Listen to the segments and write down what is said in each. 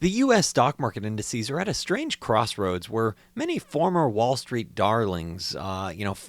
The U.S. stock market indices are at a strange crossroads where many former Wall Street darlings,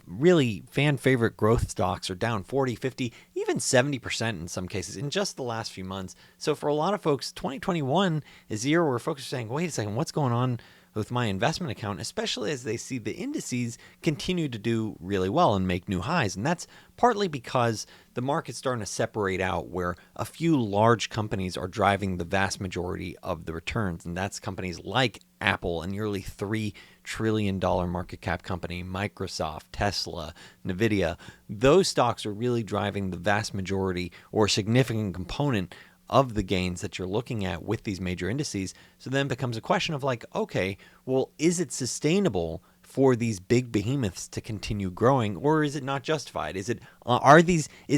really fan favorite growth stocks are down 40, 50, even 70% in some cases in just the last few months. So for a lot of folks, 2021 is the year where folks are saying, wait a second, what's going on with my investment account, especially as they see the indices continue to do really well and make new highs. And that's partly because the market's starting to separate out where a few large companies are driving the vast majority of the returns. And that's companies like Apple, a nearly $3 trillion market cap company, Microsoft, Tesla, Nvidia. Those stocks are really driving the vast majority or a significant component of the gains that you're looking at with these major indices. So then it becomes a question of like, okay, well, is it sustainable for these big behemoths to continue growing, or is it not justified? Is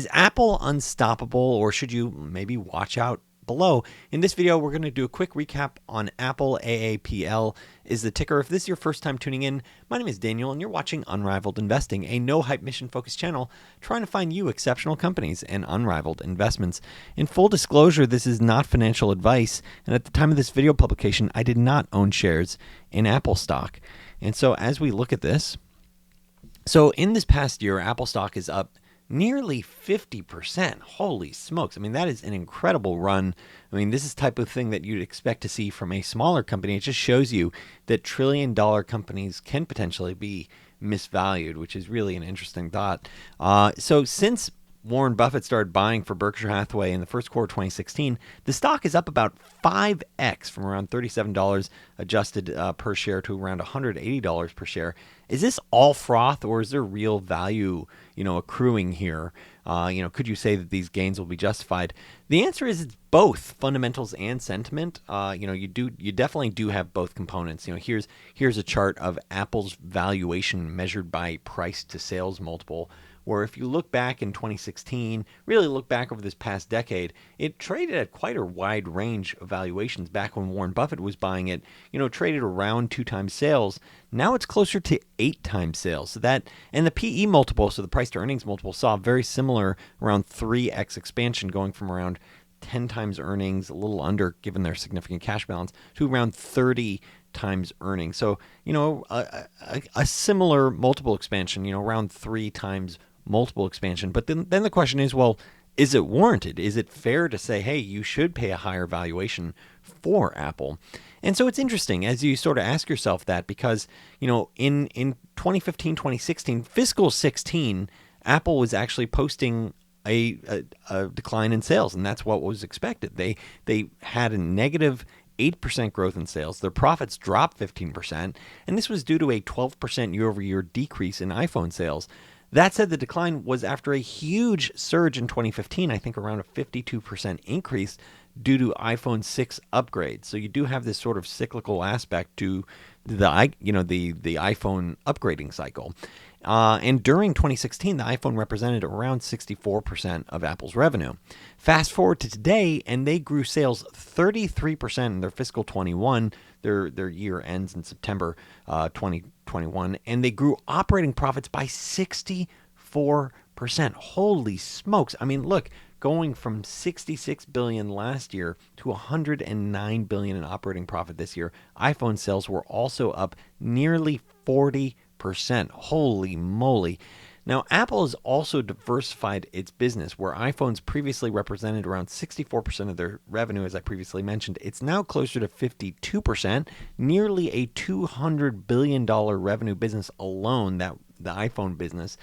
Apple unstoppable, or should you maybe watch out below? In this video, we're going to do a quick recap on Apple. AAPL is the ticker. If this is your first time tuning in, my name is Daniel, and you're watching Unrivaled Investing, a no-hype mission-focused channel trying to find you exceptional companies and unrivaled investments. In full disclosure, this is not financial advice, and at the time of this video publication, I did not own shares in Apple stock. And so as we look at this, so in this past year, Apple stock is up nearly 50%. Holy smokes. I mean, that is an incredible run. I mean, this is the type of thing that you'd expect to see from a smaller company. It just shows you that trillion-dollar companies can potentially be misvalued, which is really an interesting thought. So since Warren Buffett started buying for Berkshire Hathaway in the first quarter of 2016, the stock is up about 5x from around $37 adjusted per share to around $180 per share. Is this all froth, or is there real value, accruing here? Could you say that these gains will be justified? The answer is it's both fundamentals and sentiment. You definitely do have both components. Here's a chart of Apple's valuation measured by price to sales multiple, where if you look back in 2016, really look back over this past decade, it traded at quite a wide range of valuations. Back when Warren Buffett was buying it, traded around 2 times sales. Now it's closer to 8 times sales. So that, and the PE multiple, so the price to earnings multiple, saw very similar, around 3x expansion, going from around 10 times earnings, a little under given their significant cash balance, to around 30 times earnings. So, a similar multiple expansion, around 3 times multiple expansion. But then the question is, well, is it warranted? Is it fair to say, hey, you should pay a higher valuation for Apple? And so it's interesting as you sort of ask yourself that, because, in 2015, 2016, fiscal 16, Apple was actually posting a decline in sales, and that's what was expected. They had a negative 8% growth in sales. Their profits dropped 15%, and this was due to a 12% year-over-year decrease in iPhone sales. That said, the decline was after a huge surge in 2015, I think around a 52% increase due to iPhone 6 upgrades. So you do have this sort of cyclical aspect to the iPhone upgrading cycle. And during 2016, the iPhone represented around 64% of Apple's revenue. Fast forward to today, and they grew sales 33% in their fiscal 21. Their year ends in September 2021, and they grew operating profits by 64%. Holy smokes. I mean, look, going from $66 billion last year to $109 billion in operating profit this year. iPhone sales were also up nearly 40%. Holy moly. Now, Apple has also diversified its business, where iPhones previously represented around 64% of their revenue, as I previously mentioned. It's now closer to 52%, nearly a $200 billion revenue business alone, the iPhone business.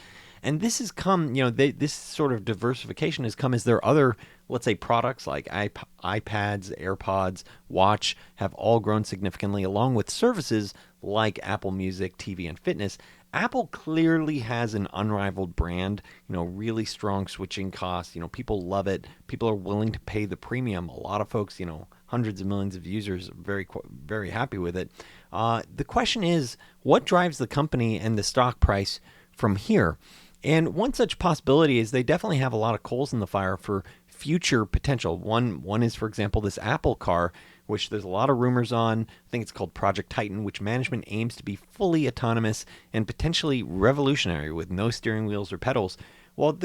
And this has come, this sort of diversification has come as their other, let's say, products like iPads, AirPods, Watch have all grown significantly, along with services like Apple Music, TV, and fitness. Apple clearly has an unrivaled brand, really strong switching costs. People love it. People are willing to pay the premium. A lot of folks, hundreds of millions of users, very, very happy with it. The question is, what drives the company and the stock price from here? And one such possibility is they definitely have a lot of coals in the fire for future potential. One is, for example, this Apple car, which there's a lot of rumors on. I think it's called Project Titan, which management aims to be fully autonomous and potentially revolutionary with no steering wheels or pedals. Well,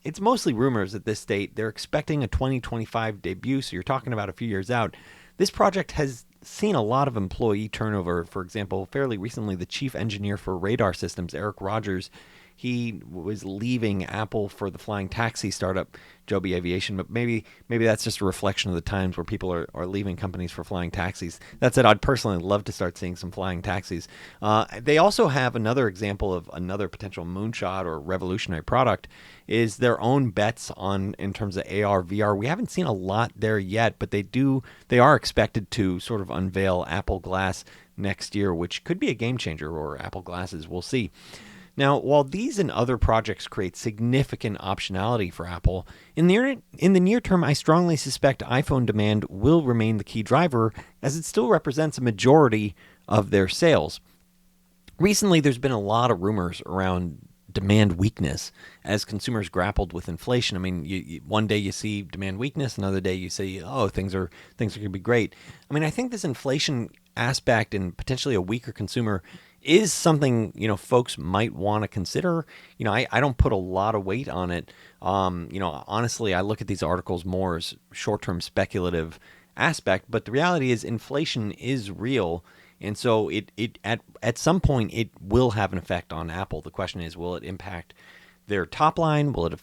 it's mostly rumors at this state. They're expecting a 2025 debut, so you're talking about a few years out. This project has seen a lot of employee turnover. For example, fairly recently, the chief engineer for radar systems, Eric Rogers, he was leaving Apple for the flying taxi startup Joby Aviation, but maybe that's just a reflection of the times where people are leaving companies for flying taxis. That said, I'd personally love to start seeing some flying taxis. They also have another example of another potential moonshot or revolutionary product is their own bets on in terms of AR, VR. We haven't seen a lot there yet, but they are expected to sort of unveil Apple Glass next year, which could be a game changer, or Apple Glasses. We'll see. Now, while these and other projects create significant optionality for Apple, in the near term, I strongly suspect iPhone demand will remain the key driver, as it still represents a majority of their sales. Recently, there's been a lot of rumors around demand weakness as consumers grappled with inflation. I mean, one day you see demand weakness, another day you say, oh, things are going to be great. I mean, I think this inflation aspect and potentially a weaker consumer is something, folks might want to consider. I don't put a lot of weight on it. Honestly, I look at these articles more as short-term speculative aspect, but the reality is inflation is real. And so it at some point it will have an effect on Apple. The question is, will it impact their top line? Will it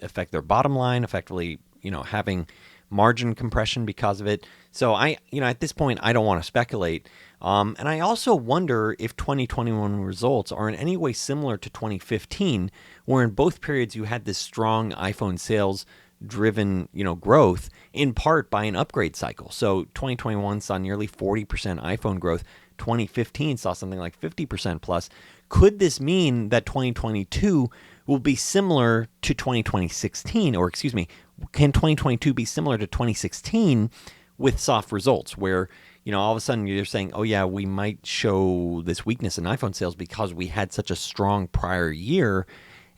affect their bottom line, effectively, having margin compression because of it? So at this point, I don't want to speculate. And I also wonder if 2021 results are in any way similar to 2015, where in both periods you had this strong iPhone sales driven, growth in part by an upgrade cycle. So 2021 saw nearly 40% iPhone growth. 2015 saw something like 50% plus. Could this mean that 2022 will be similar to 2016, or excuse me, can 2022 be similar to 2016 with soft results where, all of a sudden you're saying, oh yeah, we might show this weakness in iPhone sales because we had such a strong prior year.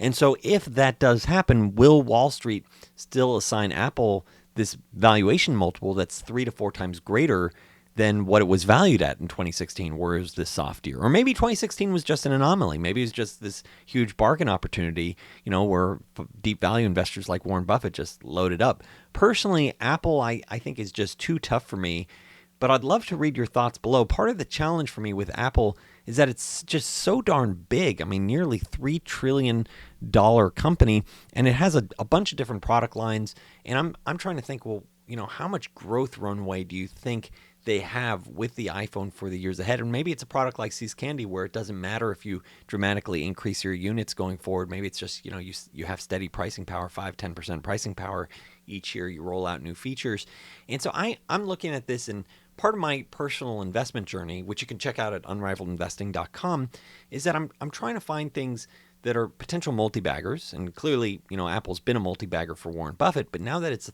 And so if that does happen, will Wall Street still assign Apple this valuation multiple that's 3 to 4 times greater than what it was valued at in 2016, whereas this soft year? Or maybe 2016 was just an anomaly. Maybe it was just this huge bargain opportunity, where deep value investors like Warren Buffett just loaded up. Personally, Apple, I think, is just too tough for me, but I'd love to read your thoughts below. Part of the challenge for me with Apple is that it's just so darn big. I mean, nearly $3 trillion company, and it has a bunch of different product lines. And I'm trying to think, well, how much growth runway do you think they have with the iPhone for the years ahead? And maybe it's a product like See's Candy where it doesn't matter if you dramatically increase your units going forward. Maybe it's just, you have steady pricing power, 5-10% pricing power each year. You roll out new features. And so I'm looking at this, and part of my personal investment journey, which you can check out at unrivaledinvesting.com, is that I'm trying to find things that are potential multi-baggers. And clearly, Apple's been a multi-bagger for Warren Buffett, but now that it's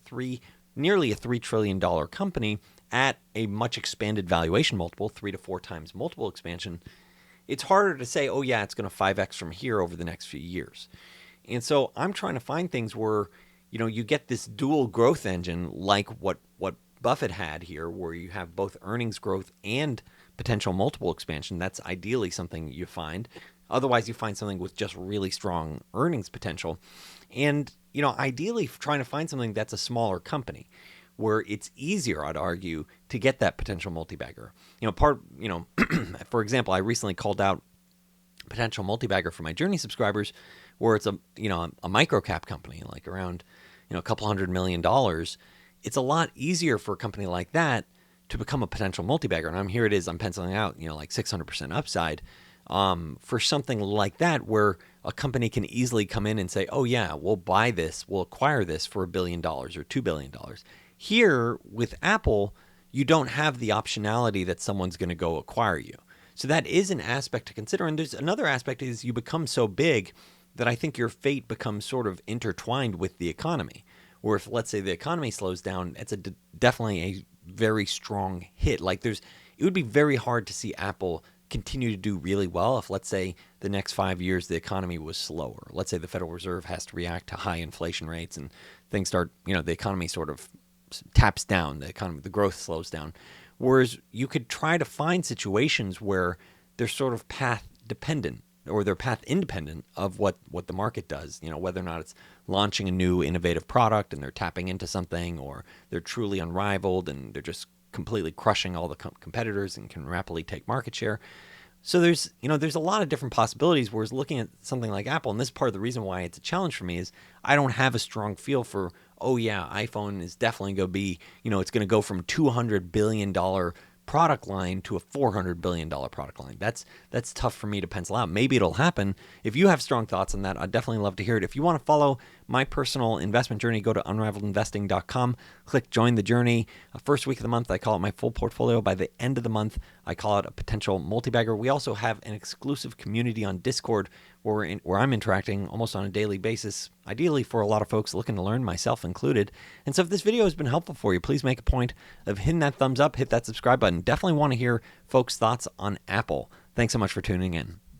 nearly a $3 trillion company at a much expanded valuation multiple, 3 to 4 times multiple expansion, it's harder to say, oh yeah, it's going to 5x from here over the next few years. And so I'm trying to find things where, you get this dual growth engine like what Buffett had here, where you have both earnings growth and potential multiple expansion. That's ideally something you find. Otherwise, you find something with just really strong earnings potential. And, ideally trying to find something that's a smaller company where it's easier, I'd argue, to get that potential multi-bagger. For example, I recently called out potential multi-bagger for my Journey subscribers where it's a micro-cap company, like around, a couple $100 million. It's a lot easier for a company like that to become a potential multi-bagger. And here it is, I'm penciling out, like 600% upside for something like that, where a company can easily come in and say, oh yeah, we'll buy this, we'll acquire this for $1 billion or $2 billion. Here with Apple, you don't have the optionality that someone's going to go acquire you. So that is an aspect to consider. And there's another aspect is you become so big that I think your fate becomes sort of intertwined with the economy. Or if, let's say, the economy slows down, it's definitely a very strong hit. It would be very hard to see Apple continue to do really well if, let's say, the next 5 years the economy was slower. Let's say the Federal Reserve has to react to high inflation rates and things start, the economy sort of taps down, the growth slows down. Whereas you could try to find situations where they're sort of path dependent, or they're path independent of what the market does, whether or not it's launching a new innovative product and they're tapping into something, or they're truly unrivaled and they're just completely crushing all the competitors and can rapidly take market share. So there's a lot of different possibilities. Whereas looking at something like Apple, and this is part of the reason why it's a challenge for me, is I don't have a strong feel for, oh yeah, iPhone is definitely going to be, it's going to go from $200 billion product line to a $400 billion product line. That's tough for me to pencil out. Maybe it'll happen. If you have strong thoughts on that, I'd definitely love to hear it. If you want to follow my personal investment journey, go to unraveledinvesting.com, click join the journey. First week of the month, I call it my full portfolio. By the end of the month, I call it a potential multi-bagger. We also have an exclusive community on Discord where I'm interacting almost on a daily basis, ideally for a lot of folks looking to learn, myself included. And so if this video has been helpful for you, please make a point of hitting that thumbs up, hit that subscribe button. Definitely want to hear folks' thoughts on Apple. Thanks so much for tuning in.